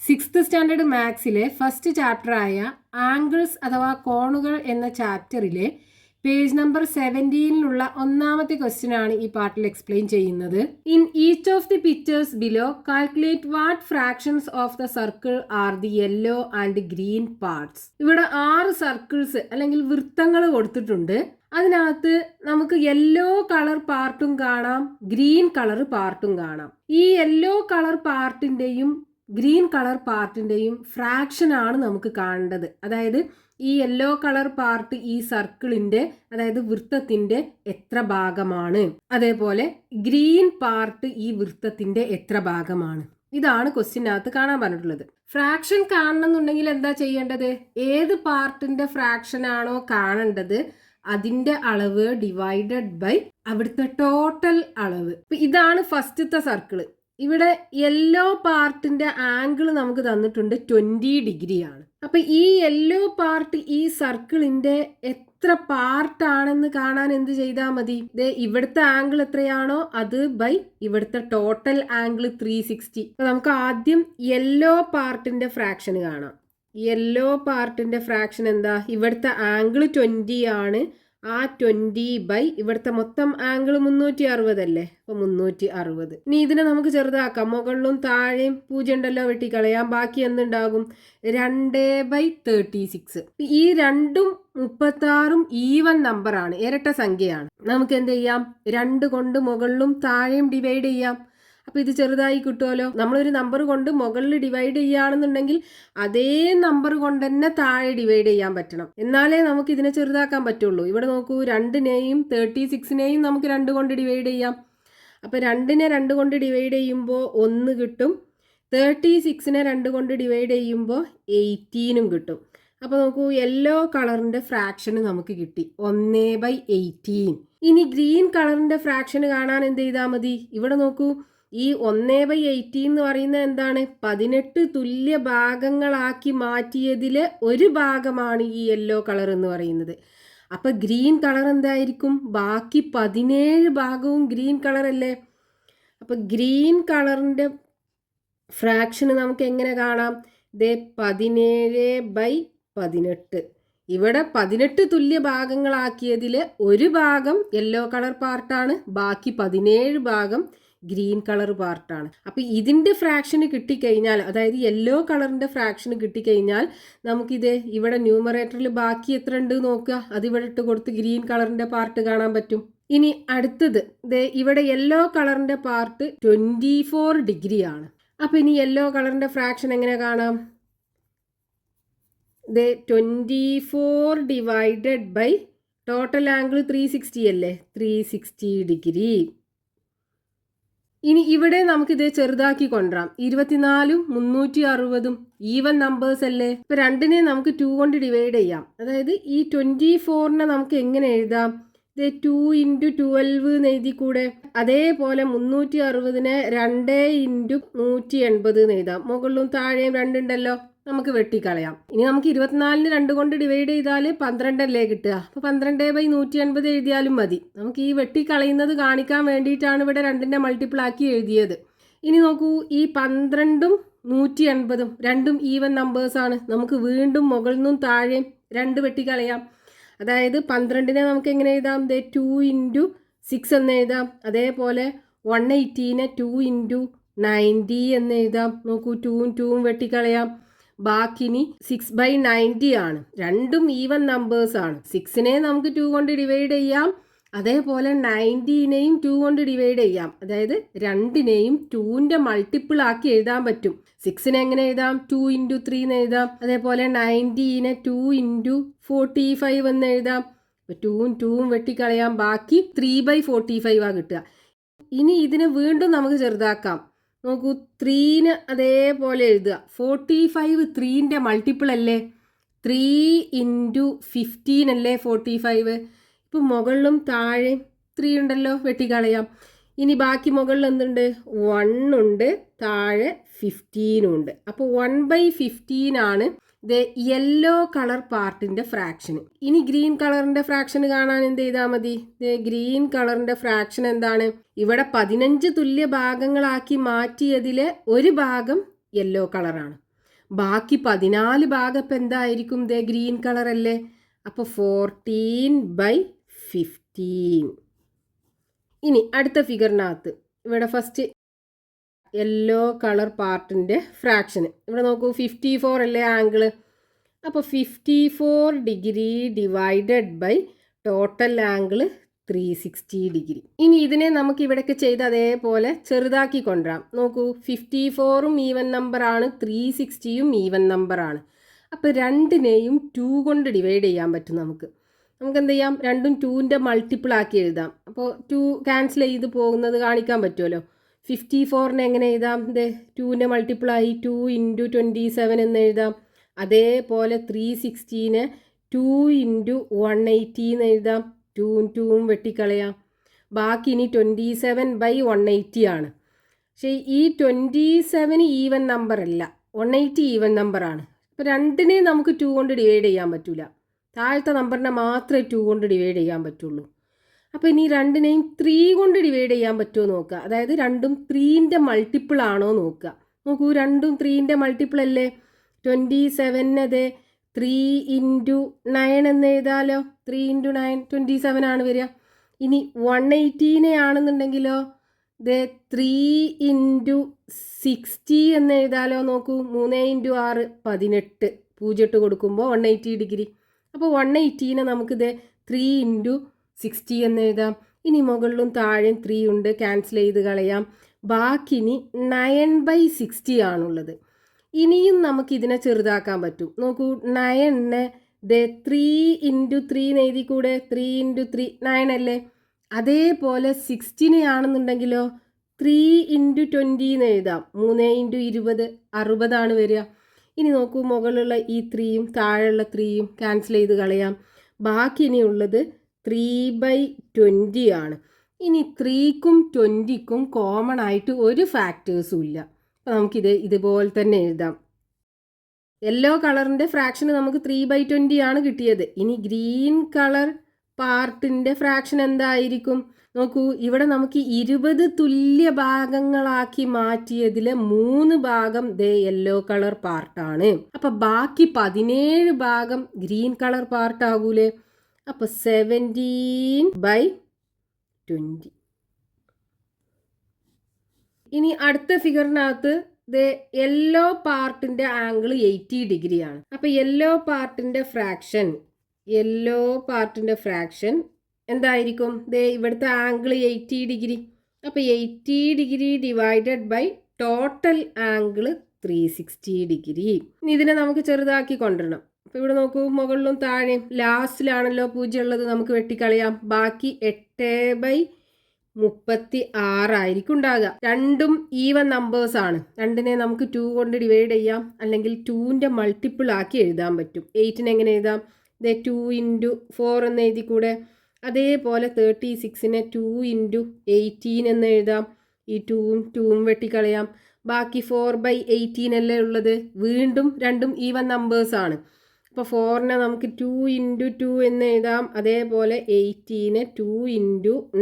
Sixth standard മാത്സിലെ first ചാപ്റ്ററായ angles അഥവാ കോണുകൾ എന്ന ചാപ്റ്ററിലെ പേജ് നമ്പർ 17ലുള്ള ഒന്നാമത്തെ ക്വസ്റ്റ്യൻ ആണ് ഈ പാർട്ടിൽ എക്സ്പ്ലെയിൻ ചെയ്യുന്നത്. In each of the pictures below calculate what fractions of the circle are the yellow and green parts. ഇവിടെ 6 സർക്കിൾസ് അല്ലെങ്കിൽ വൃത്തങ്ങൾ കൊടുത്തിട്ടുണ്ട്. അതിനകത്ത് നമുക്ക് യെല്ലോ കളർ പാർട്ടും കാണാം, ഗ്രീൻ കളർ പാർട്ടും കാണാം. ഈ യെല്ലോ കളർ പാർട്ടിന്റെയും ഗ്രീൻ കളർ പാർട്ടിന്റെയും ഫ്രാക്ഷൻ ആണ് നമുക്ക് കാണേണ്ടത്. അതായത് ഈ യെല്ലോ കളർ പാർട്ട് ഈ സർക്കിളിന്റെ അതായത് വൃത്തത്തിന്റെ എത്ര ഭാഗമാണ്, അതേപോലെ ഗ്രീൻ പാർട്ട് ഈ വൃത്തത്തിന്റെ എത്ര ഭാഗമാണ്. ഇതാണ് ക്വസ്റ്റ്യനകത്ത് കാണാൻ പറഞ്ഞിട്ടുള്ളത്. ഫ്രാക്ഷൻ കാണണമെന്നുണ്ടെങ്കിൽ എന്താ ചെയ്യേണ്ടത്? ഏത് പാർട്ടിന്റെ ഫ്രാക്ഷൻ ആണോ കാണേണ്ടത് അതിന്റെ അളവ് ഡിവൈഡഡ് ബൈ അവിടുത്തെ ടോട്ടൽ അളവ്. ഇതാണ് ഫസ്റ്റത്തെ സർക്കിള്. ഇവിടെ യെല്ലോ പാർട്ടിന്റെ ആംഗിൾ നമുക്ക് തന്നിട്ടുണ്ട് 20 ഡിഗ്രി ആണ്. അപ്പൊ ഈ യെല്ലോ പാർട്ട് ഈ സർക്കിളിന്റെ എത്ര പാർട്ടാണെന്ന് കാണാൻ എന്ത് ചെയ്താൽ മതി? ഇവിടുത്തെ ആംഗിൾ എത്രയാണോ അത് ബൈ ഇവിടുത്തെ ടോട്ടൽ ആംഗിൾ 360. അപ്പൊ നമുക്ക് ആദ്യം യെല്ലോ പാർട്ടിന്റെ ഫ്രാക്ഷൻ കാണാം. യെല്ലോ പാർട്ടിന്റെ ഫ്രാക്ഷൻ എന്താ? ഇവിടുത്തെ ആംഗിൾ 20 ആണ്. ആ 20 ബൈ ഇവിടുത്തെ മൊത്തം ആംഗിൾ 360 അല്ലേ? അപ്പൊ 360. ഇനി ഇതിനെ നമുക്ക് ചെറുതാക്കാം. മുകളിലും താഴെയും 0 ഉണ്ടല്ലോ, വെട്ടിക്കളയാം. ബാക്കി എന്തുണ്ടാകും? 2/36. ഈ 2ഉം 36ഉം ഈവൻ നമ്പർ ആണ്, ഇരട്ട സംഖ്യയാണ്. നമുക്ക് എന്ത് ചെയ്യാം? 2 കൊണ്ട് മുകളിലും താഴെയും ഡിവൈഡ് ചെയ്യാം. അപ്പൊ ഇത് ചെറുതായി കിട്ടുമല്ലോ. നമ്മളൊരു നമ്പർ കൊണ്ട് മുകളിൽ ഡിവൈഡ് ചെയ്യുകയാണെന്നുണ്ടെങ്കിൽ അതേ നമ്പർ കൊണ്ട് തന്നെ താഴെ ഡിവൈഡ് ചെയ്യാൻ പറ്റണം, എന്നാലേ നമുക്ക് ഇതിനെ ചെറുതാക്കാൻ പറ്റുള്ളൂ. ഇവിടെ നോക്കൂ, 2നെയും 36നെയും നമുക്ക് 2 കൊണ്ട് ഡിവൈഡ് ചെയ്യാം. അപ്പൊ 2നെ 2 കൊണ്ട് ഡിവൈഡ് ചെയ്യുമ്പോൾ 1 കിട്ടും. 36നെ 2 കൊണ്ട് ഡിവൈഡ് ചെയ്യുമ്പോൾ 18ഉം കിട്ടും. അപ്പൊ നോക്കൂ, യെല്ലോ കളറിന്റെ ഫ്രാക്ഷൻ നമുക്ക് കിട്ടി 1/18. ഇനി ഗ്രീൻ കളറിന്റെ ഫ്രാക്ഷൻ കാണാൻ എന്ത് ചെയ്താൽ മതി? ഇവിടെ നോക്കൂ, ഈ 1/18 എന്ന് പറയുന്നത് എന്താണ്? 18 തുല്യ ഭാഗങ്ങളാക്കി മാറ്റിയതിലെ ഒരു ഭാഗമാണ് ഈ യെല്ലോ കളർ എന്ന് പറയുന്നത്. അപ്പൊ ഗ്രീൻ കളർ എന്തായിരിക്കും? ബാക്കി 17 ഭാഗവും ഗ്രീൻ കളർ അല്ലേ? അപ്പൊ ഗ്രീൻ കളറിന്റെ ഫ്രാക്ഷന് നമുക്ക് എങ്ങനെ കാണാം? 17/18. ഇവിടെ 18 തുല്യ ഭാഗങ്ങളാക്കിയതിൽ ഒരു ഭാഗം യെല്ലോ കളർ പാർട്ടാണ്, ബാക്കി 17 ഭാഗം ഗ്രീൻ കളർ പാർട്ടാണ്. അപ്പൊ ഇതിന്റെ ഫ്രാക്ഷന് കിട്ടിക്കഴിഞ്ഞാൽ, അതായത് യെല്ലോ കളറിന്റെ ഫ്രാക്ഷന് കിട്ടിക്കഴിഞ്ഞാൽ നമുക്കിത് ഇവിടെ ന്യൂമറേറ്ററിൽ ബാക്കി എത്ര ഉണ്ട് നോക്കുക. അത് ഇവിടെ ഇട്ട് കൊടുത്ത് ഗ്രീൻ കളറിന്റെ പാർട്ട് കാണാൻ പറ്റും. ഇനി അടുത്തത് ഇവിടെ യെല്ലോ കളറിന്റെ പാർട്ട് 24 ഡിഗ്രി ആണ്. അപ്പൊ ഇനി യെല്ലോ കളറിന്റെ ഫ്രാക്ഷൻ എങ്ങനെ കാണാം? 24 ഡിവൈഡഡ് ബൈ ടോട്ടൽ ആംഗിൾ 360 അല്ലേ? 360 ഡിഗ്രി. ഇനി ഇവിടെ നമുക്ക് ഇത് ചെറുതാക്കി കൊണ്ടുവരാം. 24ഉം 360ഉം ഈവൻ നമ്പേഴ്സ് അല്ലേ? ഇപ്പൊ 2നെ നമുക്ക് 2 കൊണ്ട് ഡിവൈഡ് ചെയ്യാം. അതായത് ഈ 24നെ നമുക്ക് എങ്ങനെ എഴുതാം? 2 × 12 എന്ന് എഴുതി കൂടെ? അതേപോലെ 360നെ 2 × 180 എന്ന് എഴുതാം. മുകളിലും താഴെയും 2 ഉണ്ടല്ലോ, നമുക്ക് വെട്ടിക്കളയാം. ഇനി നമുക്ക് 24ന് 2 കൊണ്ട് ഡിവൈഡ് ചെയ്താൽ 12 അല്ലേ കിട്ടുക? അപ്പൊ 12/180 എഴുതിയാലും മതി. നമുക്ക് ഈ വെട്ടിക്കളയുന്നത് കാണിക്കാൻ വേണ്ടിയിട്ടാണ് ഇവിടെ 2ന്റെ മൾട്ടിപ്പിൾ ആക്കി എഴുതിയത്. ഇനി നോക്കൂ, ഈ 12ഉം 180ഉം രണ്ടും ഈവൻ നമ്പേഴ്സ് ആണ്. നമുക്ക് വീണ്ടും മുകളിൽ നിന്നും താഴെയും 2 വെട്ടിക്കളയാം. അതായത് 12നെ നമുക്ക് എങ്ങനെ എഴുതാം? 2 × 6 എന്ന് എഴുതാം. അതേപോലെ 180നെ 2 × 90 എന്ന് എഴുതാം. നോക്കൂ, 2ഉം 2ഉം വെട്ടിക്കളയാം. ബാക്കിനി 6/90 ആണ്. രണ്ടും ഈവൻ നമ്പേഴ്സ് ആണ്. 6നെ നമുക്ക് 2 കൊണ്ട് ഡിവൈഡ് ചെയ്യാം. അതേപോലെ 90നെയും 2 കൊണ്ട് ഡിവൈഡ് ചെയ്യാം. അതായത് 2നെയും 2ന്റെ മൾട്ടിപ്പിൾ ആക്കി എഴുതാൻ പറ്റും. 6നെ എങ്ങനെ എഴുതാം? 2 × 3 എന്ന് എഴുതാം. അതേപോലെ 90നെ 2 × 45 എന്ന് എഴുതാം. 2ഉം 2ഉം വെട്ടിക്കളയാം. ബാക്കി 3/45 ആ കിട്ടുക. ഇനി ഇതിനെ വീണ്ടും നമുക്ക് ചെറുതാക്കാം. നോക്കൂ, 3ന് അതേപോലെ എഴുതുക. 45 3ന്റെ മൾട്ടിപ്പിൾ അല്ലേ? 3 × 15 അല്ലേ 45? ഇപ്പം മുകളിലും താഴെ 3 ഉണ്ടല്ലോ, വെട്ടിക്കളയാം. ഇനി ബാക്കി മുകളിൽ എന്തുണ്ട്? 1 ഉണ്ട്, താഴെ 15 ഉണ്ട്. അപ്പോൾ 1/15 ആണ് യെല്ലോ കളർ പാർട്ടിന്റെ ഫ്രാക്ഷൻ. ഇനി ഗ്രീൻ കളറിന്റെ ഫ്രാക്ഷൻ കാണാൻ എന്ത് ചെയ്താൽ മതി? ഗ്രീൻ കളറിന്റെ ഫ്രാക്ഷൻ എന്താണ്? ഇവിടെ 15 തുല്യ ഭാഗങ്ങളാക്കി മാറ്റിയതിലെ ഒരു ഭാഗം യെല്ലോ കളറാണ്. ബാക്കി 14 ഭാഗം ഇപ്പം എന്തായിരിക്കും? ദേ ഗ്രീൻ കളർ അല്ലേ? അപ്പോൾ 14/15. ഇനി അടുത്ത ഫിഗറിനകത്ത് ഇവിടെ ഫസ്റ്റ് യെല്ലോ കളർ പാർട്ടിൻ്റെ ഫ്രാക്ഷന് ഇവിടെ നോക്കൂ, 54 അല്ലേ ആംഗിള്? അപ്പോൾ 54 degree divided by total angle 360 degree. ഇനി ഇതിനെ നമുക്ക് ഇവിടെയൊക്കെ ചെയ്ത് അതേപോലെ ചെറുതാക്കി കൊണ്ടുവരാം. നോക്കൂ, 54ഉം ഈവൻ നമ്പറാണ്, 360യും ഈവൻ നമ്പറാണ്. അപ്പോൾ രണ്ടിനെയും 2 കൊണ്ട് ഡിവൈഡ് ചെയ്യാൻ പറ്റും നമുക്ക്. എന്ത് ചെയ്യാം? രണ്ടും 2ൻ്റെ മൾട്ടിപ്പിൾ ആക്കി എഴുതാം. അപ്പോൾ 2 ക്യാൻസൽ ചെയ്ത് പോകുന്നത് കാണിക്കാൻ പറ്റുമല്ലോ. 54നെ എങ്ങനെ എഴുതാം? ഇത് 2ൻ്റെ മൾട്ടിപ്പിളായി 2 × 27 എന്ന് എഴുതാം. അതേപോലെ 360നെ 2 × 180 എന്ന് എഴുതാം. 2ഉം 2ഉം വെട്ടിക്കളയാം. ബാക്കി ഇനി 27/180 ആണ്. പക്ഷേ ഈ 27 ഈവൻ നമ്പർ അല്ല, 180 ഈവൻ നമ്പറാണ്. അപ്പോൾ രണ്ടിനെ നമുക്ക് 2 കൊണ്ട് ഡിവൈഡ് ചെയ്യാൻ പറ്റില്ല. താഴത്തെ നമ്പറിനെ മാത്രമേ 2 കൊണ്ട് ഡിവൈഡ് ചെയ്യാൻ പറ്റുള്ളൂ. അപ്പോൾ ഇനി രണ്ടിനെയും 3 കൊണ്ട് ഡിവൈഡ് ചെയ്യാൻ പറ്റുമോ നോക്കുക. അതായത് രണ്ടും 3ൻ്റെ മൾട്ടിപ്പിൾ ആണോ നോക്കുക. നോക്കൂ, രണ്ടും 3ൻ്റെ മൾട്ടിപ്പിൾ അല്ലേ? 27 3 × 9 എന്ന് എഴുതാലോ. 3 × 9 27 ആണ് വരിക. ഇനി 180നെ ആണെന്നുണ്ടെങ്കിലോ, ഇത് 3 × 60 എന്ന് എഴുതാലോ. നോക്കൂ, 3 × 6 18, 0 കൊടുക്കുമ്പോൾ 180 ഡിഗ്രി. അപ്പോൾ 180നെ നമുക്കിത് 3 × 60 എന്ന് എഴുതാം. ഇനി മുകളിലും താഴെയും 3 ഉണ്ട്, ക്യാൻസൽ ചെയ്ത് കളയാം. ബാക്കി ഇനി 9/60 ആണുള്ളത്. ഇനിയും നമുക്കിതിനെ ചെറുതാക്കാൻ പറ്റും. നോക്കൂ, 9നെ 3 × 3 എന്ന് എഴുതി കൂടെ. 3 × 3 9 അല്ലേ? അതേപോലെ 60നെ ആണെന്നുണ്ടെങ്കിലോ 3 × 20 എന്ന് എഴുതാം. 3 × 20 60 വരിക. ഇനി നോക്കൂ, മുകളിലുള്ള ഈ 3യും താഴെയുള്ള 3യും ക്യാൻസൽ ചെയ്ത് കളയാം. ബാക്കി ഇനിയുള്ളത് 3/20 ആണ്. ഇനി 3ക്കും 20ക്കും കോമൺ ആയിട്ട് ഒരു ഫാക്ടേഴ്സും ഇല്ല. അപ്പോൾ നമുക്കിത് ഇതുപോലെ തന്നെ എഴുതാം. യെല്ലോ കളറിൻ്റെ ഫ്രാക്ഷന് നമുക്ക് 3/20 ആണ് കിട്ടിയത്. ഇനി ഗ്രീൻ കളർ പാർട്ടിൻ്റെ ഫ്രാക്ഷൻ എന്തായിരിക്കും? നോക്കൂ, ഇവിടെ നമുക്ക് 20 തുല്യ ഭാഗങ്ങളാക്കി മാറ്റിയതിൽ 3 ഭാഗം യെല്ലോ കളർ പാർട്ടാണ്. അപ്പം ബാക്കി 17 ഭാഗം ഗ്രീൻ കളർ പാർട്ടാകൂലേ? അപ്പോൾ 17/20. ഇനി അടുത്ത ഫിഗറിനകത്ത് യെല്ലോ പാർട്ടിൻ്റെ ആംഗിൾ 80 ഡിഗ്രിയാണ്. അപ്പോൾ യെല്ലോ പാർട്ടിൻ്റെ ഫ്രാക്ഷൻ എന്തായിരിക്കും? ഇവിടുത്തെ ആംഗിൾ 80 ഡിഗ്രി. അപ്പോൾ 80 degree divided by total angle 360 degree. ഇനി ഇതിനെ നമുക്ക് ചെറുതാക്കി കൊണ്ടുവരണം. അപ്പോൾ ഇവിടെ നോക്കൂ, മുകളിലും താഴെയും ലാസ്റ്റിലാണല്ലോ 0 ഉള്ളത്, നമുക്ക് വെട്ടിക്കളയാം. ബാക്കി 8/36 ആയിരിക്കും ഉണ്ടാകുക. രണ്ടും ഈവൻ നമ്പേഴ്സ് ആണ്. രണ്ടിനെ നമുക്ക് 2 കൊണ്ട് ഡിവൈഡ് ചെയ്യാം, അല്ലെങ്കിൽ 2ൻ്റെ മൾട്ടിപ്പിൾ ആക്കി എഴുതാൻ പറ്റും. 8നെ എങ്ങനെ എഴുതാം? 2 × 4 എന്ന് എഴുതി കൂടെ. അതേപോലെ 36നെ 2 × 18 എന്ന് എഴുതാം. ഈ 2ഉം വെട്ടിക്കളയാം. ബാക്കി 4/18 അല്ലേ ഉള്ളത്. വീണ്ടും രണ്ടും ഈവൻ നമ്പേഴ്സ് ആണ്. അപ്പോൾ 4നെ നമുക്ക് 2 × 2 എന്ന് എഴുതാം. അതേപോലെ 18നെ 2 ×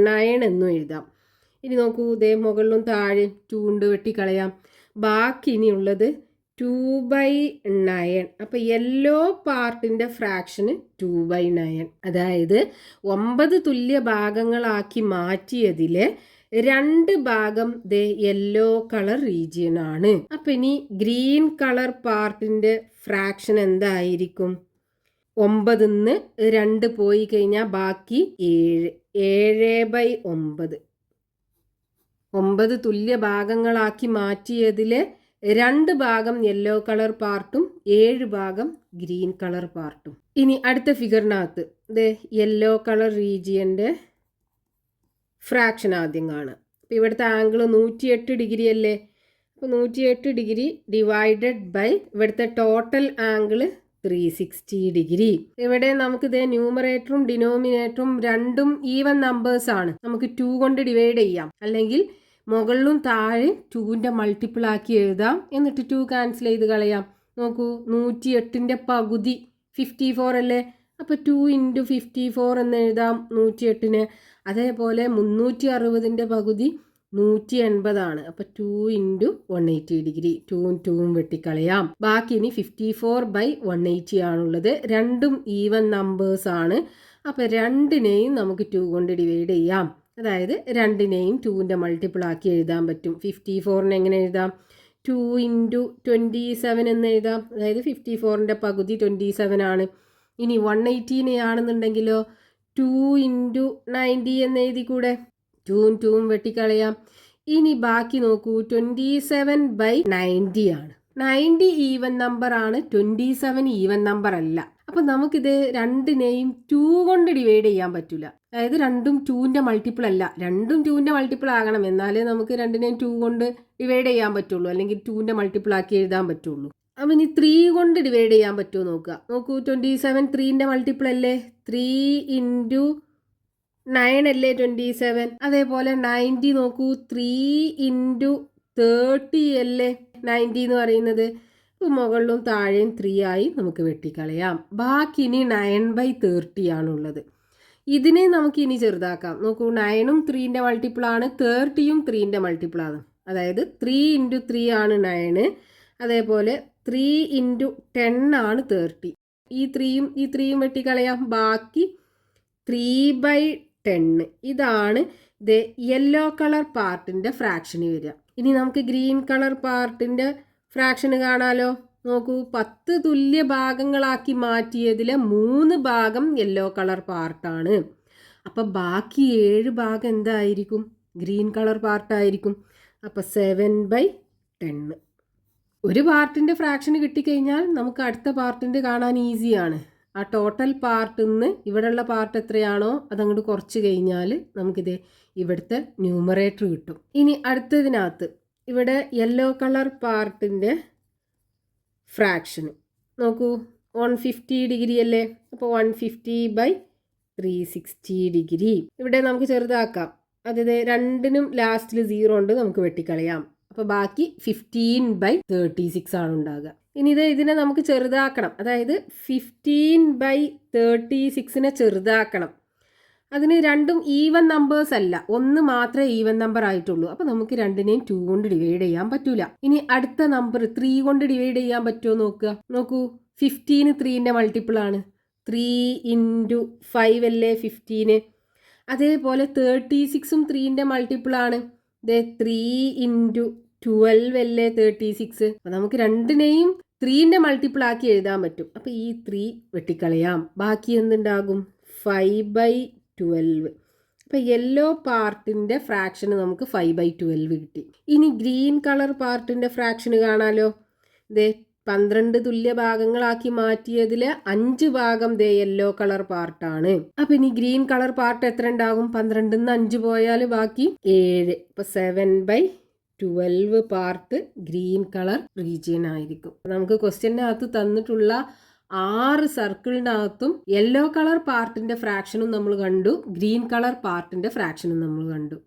9 എന്നും എഴുതാം. ഇനി നോക്കൂ, മുകളിലും താഴെ 2 ഉണ്ട്, വെട്ടിക്കളയാം. ബാക്കി ഇനിയുള്ളത് 2/9. അപ്പോൾ യെല്ലോ പാർട്ടിൻ്റെ ഫ്രാക്ഷന് 2/9. അതായത് 9 തുല്യ ഭാഗങ്ങളാക്കി മാറ്റിയതിൽ 2 ഭാഗം യെല്ലോ കളർ റീജിയൻ ആണ്. അപ്പം ഇനി ഗ്രീൻ കളർ പാർട്ടിൻ്റെ ഫ്രാക്ഷൻ എന്തായിരിക്കും? 9ന്ന് 2 പോയി കഴിഞ്ഞാൽ ബാക്കി 7. 7/9. 9 തുല്യ ഭാഗങ്ങളാക്കി മാറ്റിയതിൽ 2 ഭാഗം യെല്ലോ കളർ പാർട്ടും 7 ഭാഗം ഗ്രീൻ കളർ പാർട്ടും. ഇനി അടുത്ത ഫിഗറിനകത്ത് യെല്ലോ കളർ റീജിയൻ്റെ ഫ്രാക്ഷൻ ആദ്യം കാണുക. അപ്പോൾ ഇവിടുത്തെ ആംഗിൾ 108 ഡിഗ്രി അല്ലേ? അപ്പോൾ 108 ഡിഗ്രി ഡിവൈഡഡ് ബൈ ഇവിടുത്തെ ടോട്ടൽ ആംഗിൾ 360 ഡിഗ്രി. ഇവിടെ നമുക്ക് ന്യൂമറേറ്ററും ഡിനോമിനേറ്ററും രണ്ടും ഈവൻ നമ്പേഴ്സ് ആണ്. നമുക്ക് 2 കൊണ്ട് ഡിവൈഡ് ചെയ്യാം, അല്ലെങ്കിൽ മുകളിലും താഴെ 2ൻ്റെ മൾട്ടിപ്പിൾ ആക്കി എഴുതാം. എന്നിട്ട് 2 ക്യാൻസൽ ചെയ്ത് കളയാം. നോക്കൂ, 108ൻ്റെ പകുതി 54 അല്ലേ? അപ്പോൾ 2 × 54 എന്ന് എഴുതാം 108ന്. അതേപോലെ 360ൻ്റെ പകുതി 180 അപ്പോൾ 2 ഇൻറ്റു 180 ഡിഗ്രി 2ഉം 2ഉം വെട്ടിക്കളയാം. ബാക്കി ഇനി 54/180 ആണുള്ളത്. രണ്ടും ഈവൻ നമ്പേഴ്സ് ആണ്. അപ്പോൾ രണ്ടിനെയും നമുക്ക് 2 കൊണ്ട് ഡിവൈഡ് ചെയ്യാം. അതായത് രണ്ടിനെയും 2ൻ്റെ മൾട്ടിപ്പിൾ ആക്കി എഴുതാൻ പറ്റും. 54നെ എങ്ങനെ എഴുതാം? 2 ഇൻറ്റു 27 എന്ന് എഴുതാം. അതായത് 54ൻ്റെ പകുതി 27 ആണ്. ഇനി 180നെ ആണെന്നുണ്ടെങ്കിലോ 2 ഇൻറ്റു 90 എന്ന് എഴുതി കൂടെ. 2ഉം 2ഉം വെട്ടിക്കളയാം. ഇനി ബാക്കി നോക്കൂ, 27/90 ആണ്. 90 ഈവൻ നമ്പർ ആണ്, 27 ഈവൻ നമ്പർ അല്ല. അപ്പം നമുക്കിത് രണ്ടിനെയും 2 കൊണ്ട് ഡിവൈഡ് ചെയ്യാൻ പറ്റില്ല. അതായത് രണ്ടും 2ൻ്റെ മൾട്ടിപ്പിൾ അല്ല. രണ്ടും 2ൻ്റെ മൾട്ടിപ്പിൾ ആകണം, എന്നാലേ നമുക്ക് രണ്ടിനെയും 2 കൊണ്ട് ഡിവൈഡ് ചെയ്യാൻ പറ്റുള്ളൂ. അല്ലെങ്കിൽ 2ൻ്റെ മൾട്ടിപ്പിൾ ആക്കി എഴുതാൻ പറ്റുള്ളൂ. അപ്പം ഇനി 3 കൊണ്ട് ഡിവൈഡ് ചെയ്യാൻ പറ്റുമോ നോക്കുക. നോക്കൂ, 27 3ൻ്റെ മൾട്ടിപ്പിൾ അല്ലേ. 3 ഇൻറ്റു 9 അല്ലേ 27. അതേപോലെ 90 നോക്കൂ, 3 ഇൻറ്റു 30 അല്ലേ 90 എന്ന് പറയുന്നത്. മുകളിലും താഴെയും 3 ആയി നമുക്ക് വെട്ടിക്കളയാം. ബാക്കി ഇനി 9/30 ആണുള്ളത്. ഇതിനെ നമുക്ക് ഇനി ചെറുതാക്കാം. നോക്കൂ, 9ഉം 3ൻ്റെ മൾട്ടിപ്പിളാണ്, 30യും 3ൻ്റെ മൾട്ടിപ്പിളാണ്. അതായത് 3 ഇൻറ്റു 3 ആണ് 9. അതേപോലെ 3 ഇൻറ്റു 10 ആണ് 30. ഈ 3യും വെട്ടിക്കളയാം. ബാക്കി 3/10. ഇതാണ് യെല്ലോ കളർ പാർട്ടിൻ്റെ ഫ്രാക്ഷന് വരിക. ഇനി നമുക്ക് ഗ്രീൻ കളർ പാർട്ടിൻ്റെ ഫ്രാക്ഷന് കാണാലോ. നോക്കൂ, 10 തുല്യ ഭാഗങ്ങളാക്കി മാറ്റിയതിലെ 3 ഭാഗം യെല്ലോ കളർ പാർട്ടാണ്. അപ്പം ബാക്കി 7 ഭാഗം എന്തായിരിക്കും? ഗ്രീൻ കളർ പാർട്ടായിരിക്കും. അപ്പം 7/10. ഒരു പാർട്ടിൻ്റെ ഫ്രാക്ഷന് കിട്ടിക്കഴിഞ്ഞാൽ നമുക്ക് അടുത്ത പാർട്ടിൻ്റെ കാണാൻ ഈസിയാണ്. ആ ടോട്ടൽ പാർട്ടിൽ നിന്ന് ഇവിടെയുള്ള പാർട്ട് എത്രയാണോ അതങ്ങോട്ട് കുറച്ച് കഴിഞ്ഞാൽ നമുക്കിത് ഇവിടുത്തെ ന്യൂമറേറ്റർ കിട്ടും. ഇനി അടുത്തതിനകത്ത് ഇവിടെ യെല്ലോ കളർ പാർട്ടിൻ്റെ ഫ്രാക്ഷന് നോക്കൂ, 150 ഡിഗ്രി അല്ലേ. അപ്പോൾ 150/360 ഡിഗ്രി. ഇവിടെ നമുക്ക് ചെറുതാക്കാം. അതായത് രണ്ടിനും ലാസ്റ്റിൽ 0 ഉണ്ട്, നമുക്ക് വെട്ടിക്കളയാം. അപ്പോൾ ബാക്കി 15/36 ആണ് ഉണ്ടാകുക. ഇനി ഇതിനെ നമുക്ക് ചെറുതാക്കണം. അതായത് 15/36നെ ചെറുതാക്കണം. അതിന് രണ്ടും ഈവൻ നമ്പേഴ്സ് അല്ല, ഒന്ന് മാത്രമേ ഈവൻ നമ്പർ ആയിട്ടുള്ളൂ. അപ്പോൾ നമുക്ക് രണ്ടിനെയും 2 കൊണ്ട് ഡിവൈഡ് ചെയ്യാൻ പറ്റൂല. ഇനി അടുത്ത നമ്പർ 3 കൊണ്ട് ഡിവൈഡ് ചെയ്യാൻ പറ്റുമോ നോക്കുക. നോക്കൂ, 15 3ൻ്റെ മൾട്ടിപ്പിൾ ആണ്. 3 ഇൻറ്റു 5 അല്ലേ 15. അതേപോലെ 36ഉം 3ൻ്റെ മൾട്ടിപ്പിൾ ആണ്. 3 ഇൻറ്റു 12 അല്ലേ 36. അപ്പോൾ നമുക്ക് രണ്ടിനെയും 3ൻ്റെ മൾട്ടിപ്പിൾ ആക്കി എഴുതാൻ പറ്റും. അപ്പോൾ ഈ 3 വെട്ടിക്കളയാം. ബാക്കി എന്തുണ്ടാകും? 5/12. അപ്പോൾ യെല്ലോ പാർട്ടിൻ്റെ ഫ്രാക്ഷന് നമുക്ക് 5/12 കിട്ടി. ഇനി ഗ്രീൻ കളർ പാർട്ടിൻ്റെ ഫ്രാക്ഷന് കാണാലോ. 12 തുല്യ ഭാഗങ്ങളാക്കി മാറ്റിയതിൽ 5 ഭാഗം യെല്ലോ കളർ പാർട്ടാണ്. അപ്പം ഇനി ഗ്രീൻ കളർ പാർട്ട് എത്ര ഉണ്ടാകും? 12ന്ന് 5 പോയാൽ ബാക്കി 7. അപ്പോൾ 7/12 പാർട്ട് ഗ്രീൻ കളർ റീജിയൻ ആയിരിക്കും. നമുക്ക് ക്വസ്റ്റ്യനകത്ത് തന്നിട്ടുള്ള 6 സർക്കിളിനകത്തും യെല്ലോ കളർ പാർട്ടിൻ്റെ ഫ്രാക്ഷനും നമ്മൾ കണ്ടു, ഗ്രീൻ കളർ പാർട്ടിൻ്റെ ഫ്രാക്ഷനും നമ്മൾ കണ്ടു.